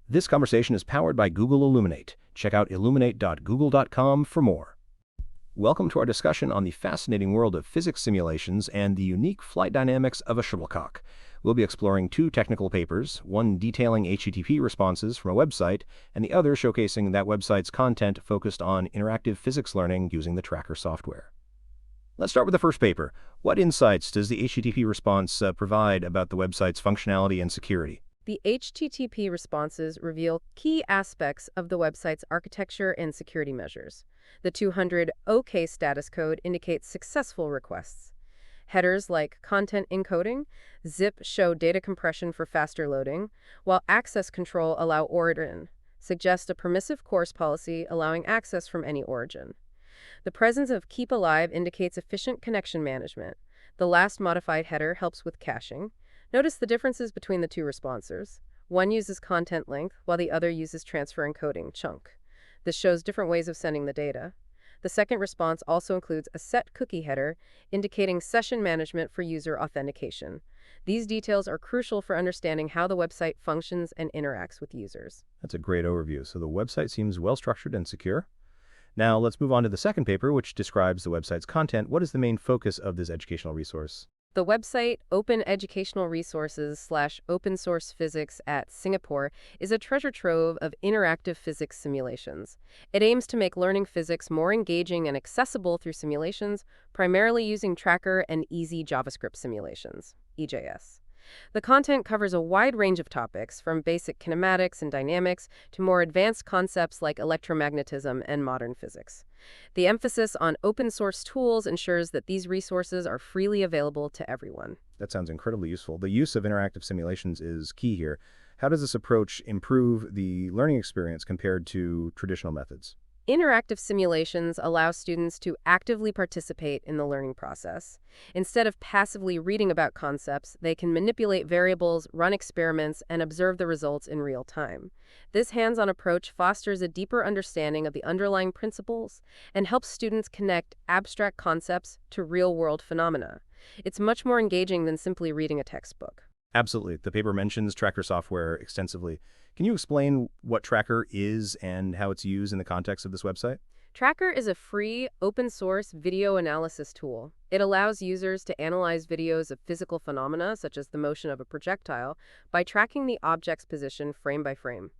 This conversation is powered by Google Illuminate. Check out illuminate.google.com for more. Welcome to our discussion on the fascinating world of physics simulations and the unique flight dynamics of a shuttlecock. We'll be exploring two technical papers, one detailing HTTP responses from a website, and the other showcasing that website's content focused on interactive physics learning using the Tracker software. Let's start with the first paper. What insights does the HTTP response provide about the website's functionality and security? The HTTP responses reveal key aspects of the website's architecture and security measures. The 200 OK status code indicates successful requests. Headers like content encoding, zip show data compression for faster loading, while access control allow origin, suggest a permissive course policy allowing access from any origin. The presence of keep alive indicates efficient connection management. The last modified header helps with caching. Notice the differences between the two responsers. One uses content length, while the other uses transfer encoding chunk. This shows different ways of sending the data. The second response also includes a set cookie header, indicating session management for user authentication. These details are crucial for understanding how the website functions and interacts with users. That's a great overview. So the website seems well structured and secure. Now let's move on to the second paper, which describes the website's content. What is the main focus of this educational resource? The website Open Educational Resources / Open Source Physics at Singapore is a treasure trove of interactive physics simulations. It aims to make learning physics more engaging and accessible through simulations, primarily using Tracker and easy JavaScript simulations, EJS. The content covers a wide range of topics, from basic kinematics and dynamics to more advanced concepts like electromagnetism and modern physics. The emphasis on open source tools ensures that these resources are freely available to everyone. That sounds incredibly useful. The use of interactive simulations is key here. How does this approach improve the learning experience compared to traditional methods? Interactive simulations allow students to actively participate in the learning process. Instead of passively reading about concepts, they can manipulate variables, run experiments, and observe the results in real time. This hands-on approach fosters a deeper understanding of the underlying principles and helps students connect abstract concepts to real-world phenomena. It's much more engaging than simply reading a textbook. Absolutely. The paper mentions Tracker software extensively. Can you explain what Tracker is and how it's used in the context of this website? Tracker is a free, open-source video analysis tool. It allows users to analyze videos of physical phenomena, such as the motion of a projectile, by tracking the object's position frame by frame.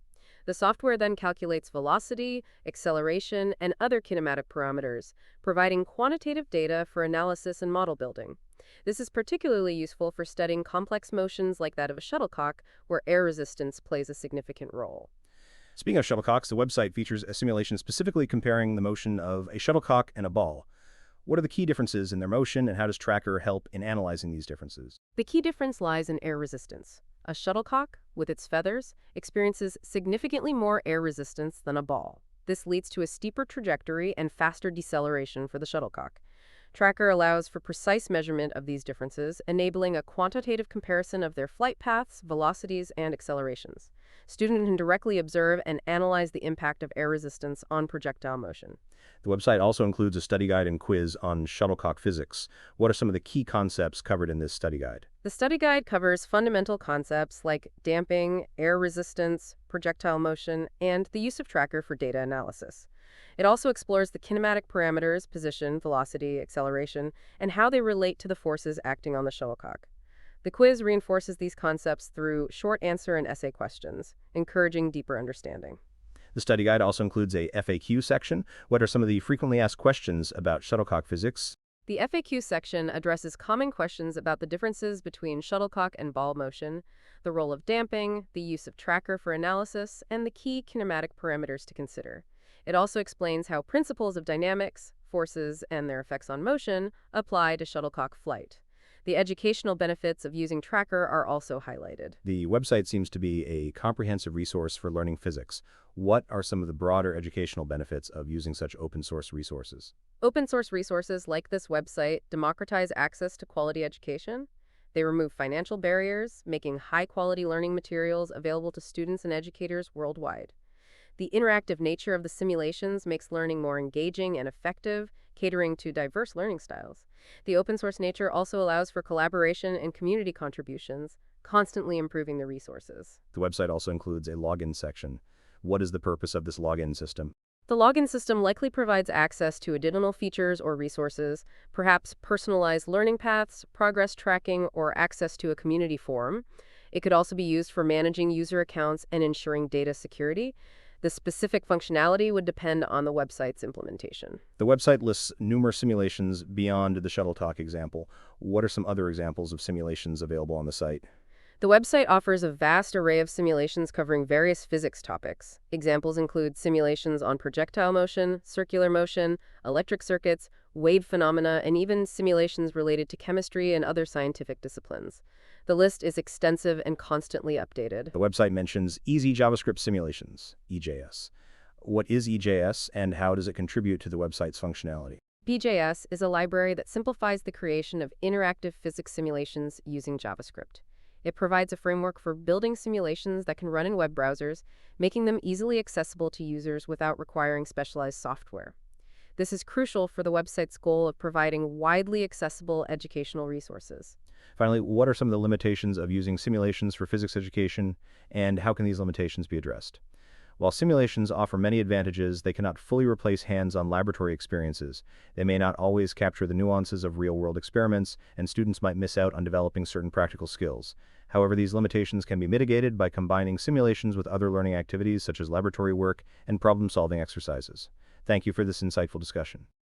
The software then calculates velocity, acceleration, and other kinematic parameters, providing quantitative data for analysis and model building. This is particularly useful for studying complex motions like that of a shuttlecock, where air resistance plays a significant role. Speaking of shuttlecocks, the website features a simulation specifically comparing the motion of a shuttlecock and a ball. What are the key differences in their motion, and how does Tracker help in analyzing these differences? The key difference lies in air resistance. A shuttlecock, with its feathers, experiences significantly more air resistance than a ball. This leads to a steeper trajectory and faster deceleration for the shuttlecock. Tracker allows for precise measurement of these differences, enabling a quantitative comparison of their flight paths, velocities, and accelerations. Students can directly observe and analyze the impact of air resistance on projectile motion. The website also includes a study guide and quiz on shuttlecock physics. What are some of the key concepts covered in this study guide? The study guide covers fundamental concepts like damping, air resistance, projectile motion, and the use of Tracker for data analysis. It also explores the kinematic parameters, position, velocity, acceleration, and how they relate to the forces acting on the shuttlecock. The quiz reinforces these concepts through short answer and essay questions, encouraging deeper understanding. The study guide also includes a FAQ section. What are some of the frequently asked questions about shuttlecock physics? The FAQ section addresses common questions about the differences between shuttlecock and ball motion, the role of damping, the use of Tracker for analysis, and the key kinematic parameters to consider. It also explains how principles of dynamics, forces, and their effects on motion apply to shuttlecock flight. The educational benefits of using Tracker are also highlighted. The website seems to be a comprehensive resource for learning physics. What are some of the broader educational benefits of using such open source resources? Open source resources like this website democratize access to quality education. They remove financial barriers, making high-quality learning materials available to students and educators worldwide. The interactive nature of the simulations makes learning more engaging and effective, catering to diverse learning styles. The open source nature also allows for collaboration and community contributions, constantly improving the resources. The website also includes a login section. What is the purpose of this login system? The login system likely provides access to additional features or resources, perhaps personalized learning paths, progress tracking, or access to a community forum. It could also be used for managing user accounts and ensuring data security. The specific functionality would depend on the website's implementation. The website lists numerous simulations beyond the shuttlecock example. What are some other examples of simulations available on the site? The website offers a vast array of simulations covering various physics topics. Examples include simulations on projectile motion, circular motion, electric circuits, wave phenomena, and even simulations related to chemistry and other scientific disciplines. The list is extensive and constantly updated. The website mentions Easy JavaScript Simulations, EJS. What is EJS and how does it contribute to the website's functionality? BJS is a library that simplifies the creation of interactive physics simulations using JavaScript. It provides a framework for building simulations that can run in web browsers, making them easily accessible to users without requiring specialized software. This is crucial for the website's goal of providing widely accessible educational resources. Finally, what are some of the limitations of using simulations for physics education, and how can these limitations be addressed? While simulations offer many advantages, they cannot fully replace hands-on laboratory experiences. They may not always capture the nuances of real-world experiments, and students might miss out on developing certain practical skills. However, these limitations can be mitigated by combining simulations with other learning activities such as laboratory work and problem-solving exercises. Thank you for this insightful discussion.